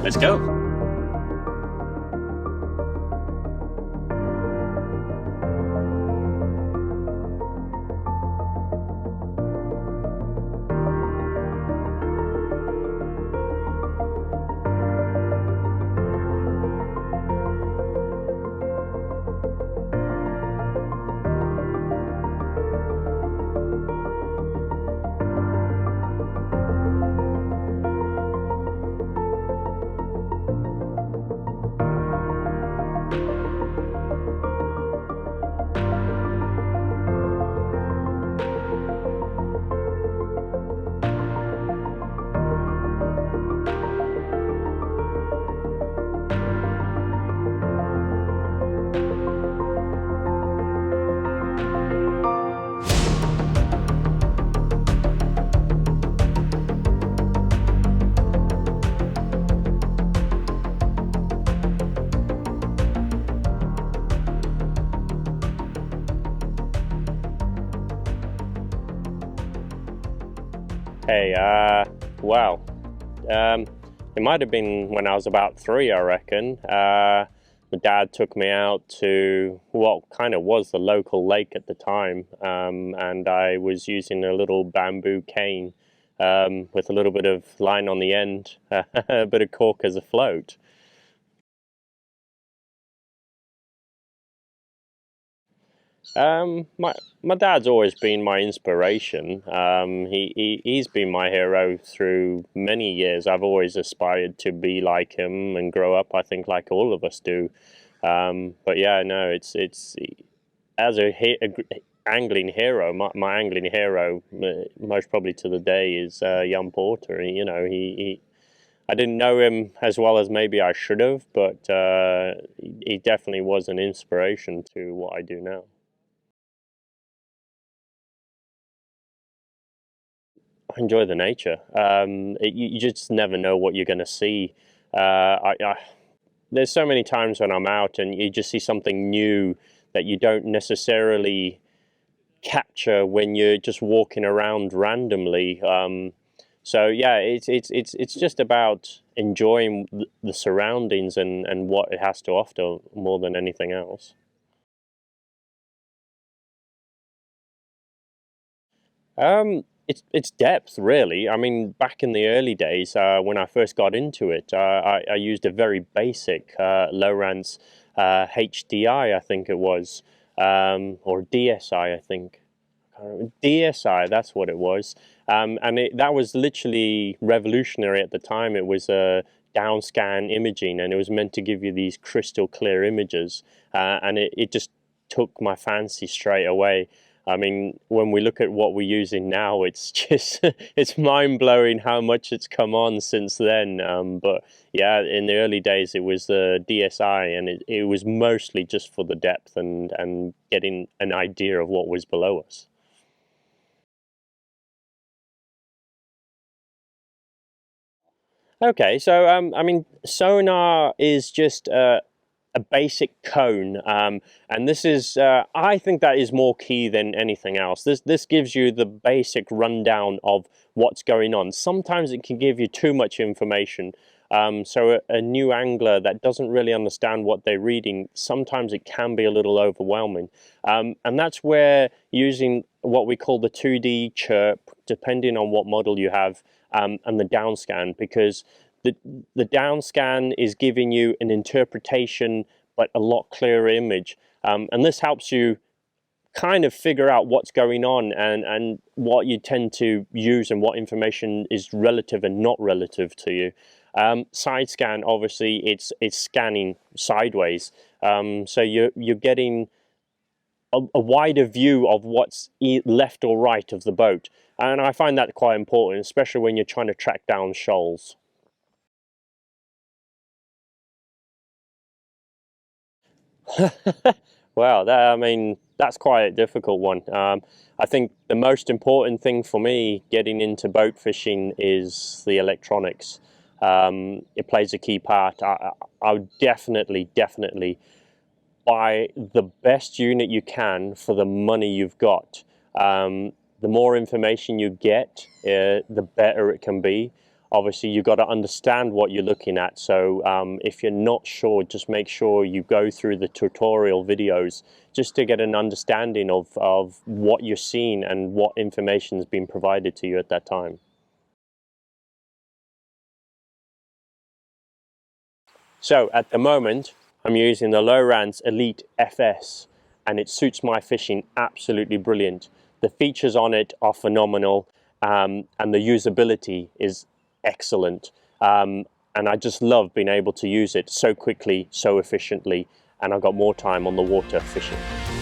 Let's go. Hey, wow. It might have been when I was about 3, I reckon. My dad took me out to what kind of was the local lake at the time, and I was using a little bamboo cane with a little bit of line on the end, a bit of cork as a float. My dad's always been my inspiration. He's been my hero through many years. I've always aspired to be like him and grow up, I think, like all of us do. But yeah, no, it's as a angling hero. My angling hero, most probably to the day, is Jan Porter. You know, he I didn't know him as well as maybe I should have, but he definitely was an inspiration to what I do now. Enjoy the nature. You just never know what you're going to see. There's so many times when I'm out and you just see something new that you don't necessarily capture when you're just walking around randomly. So yeah, it's just about enjoying the surroundings and what it has to offer more than anything else. It's depth, really. I mean, back in the early days, when I first got into it, I used a very basic Lowrance HDI, I think it was, or DSI, I think. DSI, that's what it was. And that was literally revolutionary at the time. It was downscan imaging, and it was meant to give you these crystal clear images. And it just took my fancy straight away. I mean, when we look at what we're using now, it's just, it's mind-blowing how much it's come on since then. But yeah, in the early days, it was the DSI, and it was mostly just for the depth and getting an idea of what was below us. Okay, so I mean, sonar is just a basic cone, and this is I think that is more key than anything else. This gives you the basic rundown of what's going on. Sometimes it can give you too much information. So a new angler that doesn't really understand what they're reading, sometimes it can be a little overwhelming. And that's where using what we call the 2D chirp, depending on what model you have, and the downscan, because the downscan is giving you an interpretation but a lot clearer image, and this helps you kind of figure out what's going on and what you tend to use and what information is relative and not relative to you. Side scan, obviously, it's scanning sideways, so you're getting a wider view of what's left or right of the boat, and I find that quite important, especially when you're trying to track down shoals. Wow, I mean, that's quite a difficult one. I think the most important thing for me getting into boat fishing is the electronics. It plays a key part. I would definitely buy the best unit you can for the money you've got. The more information you get, the better it can be. obviously you've got to understand what you're looking at. So if you're not sure, just make sure you go through the tutorial videos just to get an understanding of what you're seeing and what information has been provided to you at that time. So at the moment, I'm using the Lowrance Elite FS, and it suits my fishing absolutely brilliant. The features on it are phenomenal, and the usability is excellent. And I just love being able to use it so quickly, so efficiently, and I've got more time on the water fishing.